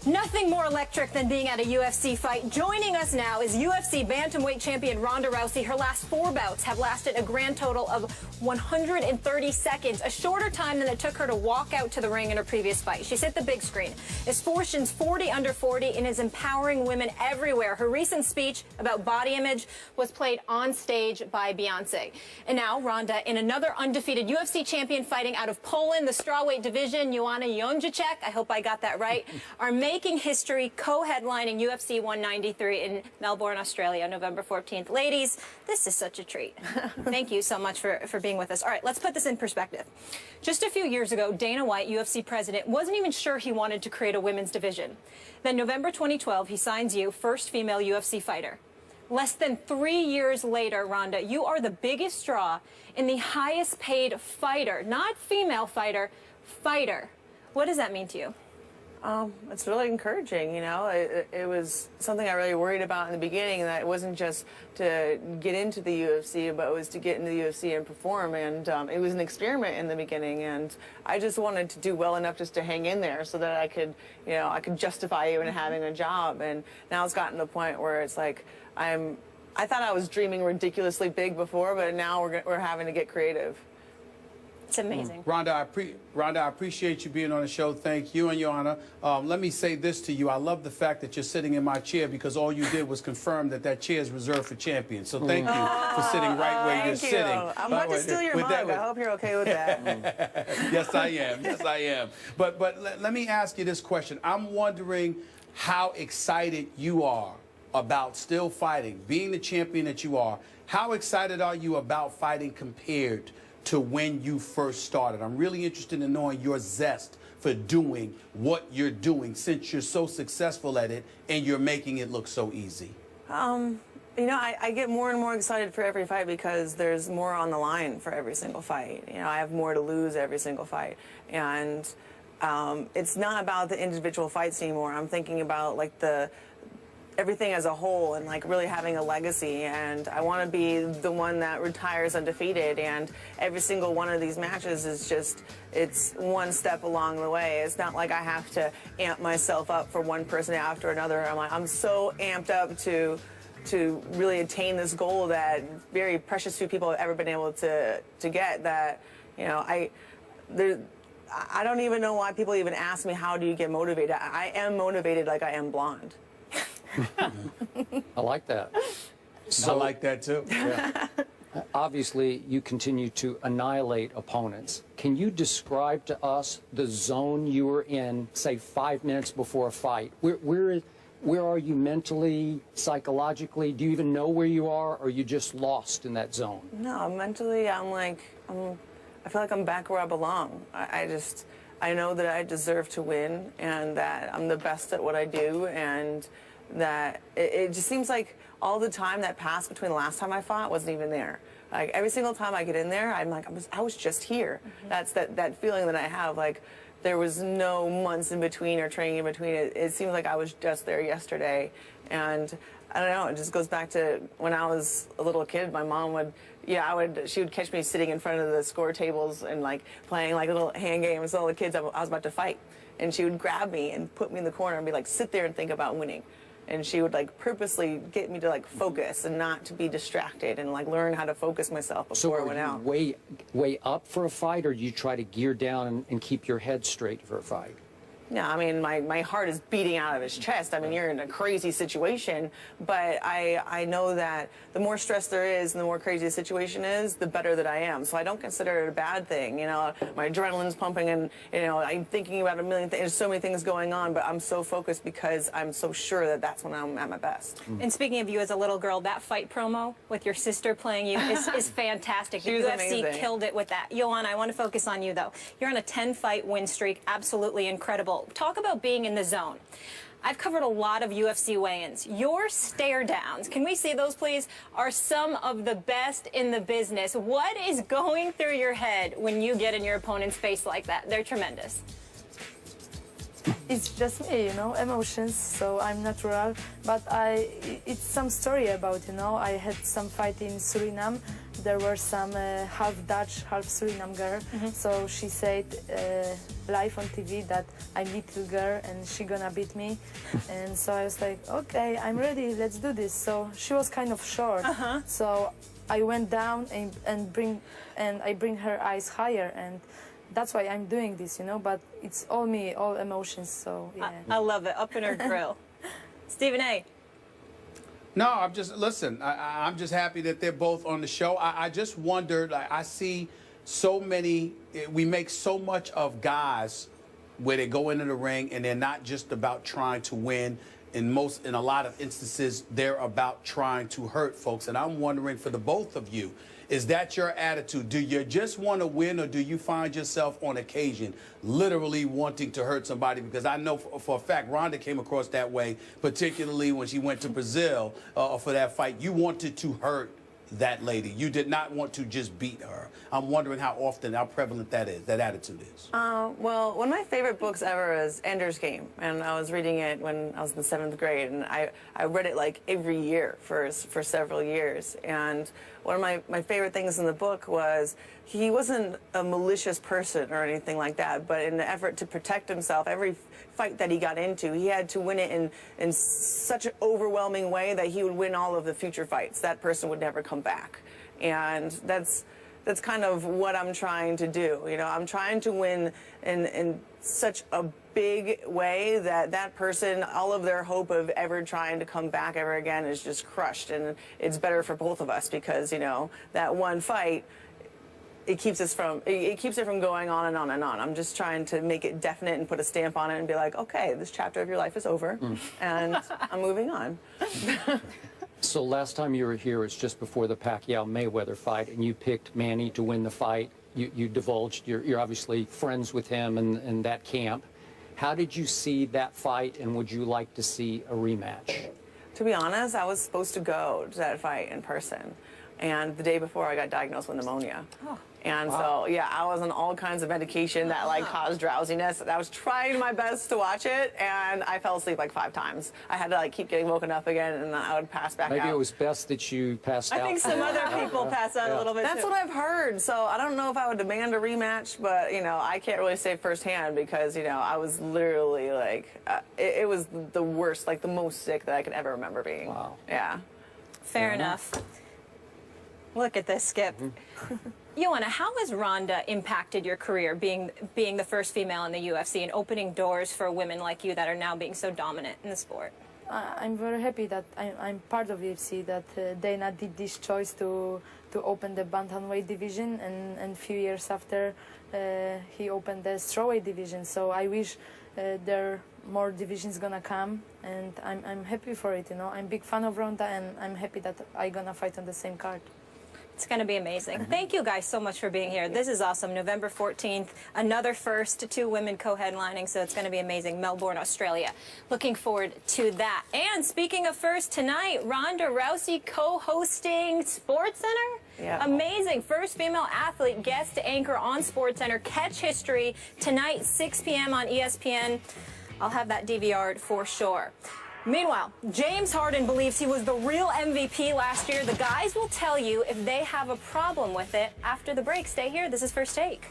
Nothing more electric than being at a UFC fight. Joining us now is UFC bantamweight champion Ronda Rousey. Her last 4 bouts have lasted a grand total of 130 seconds, a shorter time than it took her to walk out to the ring in her previous fight. She's hit the big screen, is Fortune's 40 under 40, and is empowering women everywhere. Her recent speech about body image was played on stage by Beyonce. And now Ronda, in another undefeated UFC champion fighting out of Poland, the strawweight division, Joanna Jędrzejczyk, I hope I got that right, are making history, co-headlining UFC 193 in Melbourne, Australia, November 14th. Ladies, this is such a treat. Thank you so much for being with us. All right, let's put this in perspective. Just a few years ago, Dana White, UFC president, wasn't even sure he wanted to create a women's division. Then November 2012, he signs you, first female UFC fighter. Less than 3 years later, Ronda, you are the biggest draw in the highest paid fighter, not female fighter, fighter. What does that mean to you? It's really encouraging, you know. It was something I really worried about in the beginning, that it wasn't just to get into the UFC, but it was to get into the UFC and perform. And it was an experiment in the beginning, and I just wanted to do well enough just to hang in there so that I could, you know, I could justify even having a job. And now it's gotten to the point where it's like I thought I was dreaming ridiculously big before, but now we're having to get creative. It's amazing. Ronda, I appreciate you being on the show. Thank you and Joanna. Let me say this to you. I love the fact that you're sitting in my chair, because all you did was confirm that chair is reserved for champions. So thank you for sitting right where you're sitting. I'm about to steal your mug. I hope you're okay with that. Yes, I am. Yes, I am. But let me ask you this question. I'm wondering how excited you are about still fighting, being the champion that you are. How excited are you about fighting compared to when you first started? I'm really interested in knowing your zest for doing what you're doing, since you're so successful at it and you're making it look so easy. You know, I get more and more excited for every fight, because there's more on the line for every single fight. You know, I have more to lose every single fight. And it's not about the individual fights anymore. I'm thinking about like everything as a whole, and like really having a legacy. And I want to be the one that retires undefeated, and every single one of these matches is just, it's one step along the way. It's not like I have to amp myself up for one person after another. I'm so amped up to really attain this goal that very precious few people have ever been able to get, that, you know, I don't even know why people even ask me, how do you get motivated? I am motivated like I am blonde. I like that. So, I like that too. Yeah. Obviously, you continue to annihilate opponents. Can you describe to us the zone you were in, say, 5 minutes before a fight? Where are you mentally, psychologically? Do you even know where you are, or are you just lost in that zone? No, mentally, I feel like I'm back where I belong. I know that I deserve to win, and that I'm the best at what I do, and that it just seems like all the time that passed between the last time I fought wasn't even there. Like every single time I get in there, I'm like, I was just here. That's that feeling that I have, like there was no months in between or training in between. It seems like I was just there yesterday. And I don't know, it just goes back to when I was a little kid. My mom would, she would catch me sitting in front of the score tables and like playing like little hand games with all the kids I was about to fight. And she would grab me and put me in the corner and be like, sit there and think about winning. And she would like purposely get me to like focus and not to be distracted, and like learn how to focus myself before I went out. So are you way up for a fight, or do you try to gear down and keep your head straight for a fight? Yeah, I mean, my heart is beating out of his chest. I mean, you're in a crazy situation, but I know that the more stress there is and the more crazy the situation is, the better that I am. So I don't consider it a bad thing. You know, my adrenaline's pumping, and, you know, I'm thinking about a million things. There's so many things going on, but I'm so focused because I'm so sure that that's when I'm at my best. And speaking of you as a little girl, that fight promo with your sister playing you is fantastic. The UFC amazing. Killed it with that. Joanna, I want to focus on you, though. You're on a 10-fight win streak. Absolutely incredible. Talk about being in the zone. I've covered a lot of UFC weigh-ins. Your stare downs, can we see those please, are some of the best in the business. What is going through your head when you get in your opponent's face like that? They're tremendous. It's just me, you know, emotions, so I'm natural, but it's some story about, you know, I had some fight in Suriname there were some half Dutch, half Suriname girl. So she said live on TV that I'm little girl and she gonna beat me. And so I was like, okay, I'm ready, let's do this. So she was kind of short. So I went down and I bring her eyes higher, and that's why I'm doing this, you know, but it's all me, all emotions, so yeah. I love it, up in her grill. Stephen A. No, I'm just, listen, I'm just happy that they're both on the show. I just wondered, like, I see so many, we make so much of guys where they go into the ring and they're not just about trying to win. In a lot of instances, they're about trying to hurt folks. And I'm wondering, for the both of you, is that your attitude? Do you just want to win, or do you find yourself on occasion literally wanting to hurt somebody? Because I know for a fact Ronda came across that way, particularly when she went to Brazil for that fight. You wanted to hurt that lady. You did not want to just beat her. I'm wondering how often, how prevalent that is, that attitude is. Well, one of my favorite books ever is Ender's Game, and I was reading it when I was in the 7th grade, and I read it like every year for several years. And one of my favorite things in the book was he wasn't a malicious person or anything like that, but in the effort to protect himself, every fight that he got into, he had to win it in such an overwhelming way that he would win all of the future fights. That person would never come back. And that's kind of what I'm trying to do. You know, I'm trying to win in such a big way that that person, all of their hope of ever trying to come back ever again is just crushed. And it's better for both of us because, you know, that one fight, it keeps it from going on and on and on. I'm just trying to make it definite and put a stamp on it and be like, okay, this chapter of your life is over, and I'm moving on. So last time you were here, it's just before the Pacquiao-Mayweather fight, and you picked Manny to win the fight. You divulged you're obviously friends with him and that camp. How did you see that fight, and would you like to see a rematch? To be honest, I was supposed to go to that fight in person. And the day before, I got diagnosed with pneumonia. Oh. And so, yeah, I was on all kinds of medication that, like, caused drowsiness. I was trying my best to watch it, and I fell asleep, like, 5 times. I had to, like, keep getting woken up again, and then I would pass back out. Maybe it was best that you passed out. I think some other people pass out a little bit, That's too. what I've heard. So I don't know if I would demand a rematch, but, you know, I can't really say firsthand because, you know, I was literally, like, it was the worst, like, the most sick that I could ever remember being. Wow. Yeah. Fair enough. Look at this, Skip. Joanna, how has Ronda impacted your career, being the first female in the UFC and opening doors for women like you that are now being so dominant in the sport? I'm very happy that I'm part of UFC, that Dana did this choice to open the bantamweight division, and a few years after he opened the strawweight division. So I wish there are more divisions gonna come, and I'm happy for it. You know, I'm a big fan of Ronda, and I'm happy that I'm gonna fight on the same card. It's going to be amazing. Thank you guys so much for being here. This is awesome. November 14th, another first, 2 women co-headlining, so it's going to be amazing. Melbourne, Australia. Looking forward to that. And speaking of first, tonight, Ronda Rousey co-hosting SportsCenter. Yeah. Amazing. First female athlete guest anchor on SportsCenter. Catch history tonight, 6 p.m. on ESPN. I'll have that DVR'd for sure. Meanwhile, James Harden believes he was the real MVP last year. The guys will tell you if they have a problem with it after the break. Stay here. This is First Take.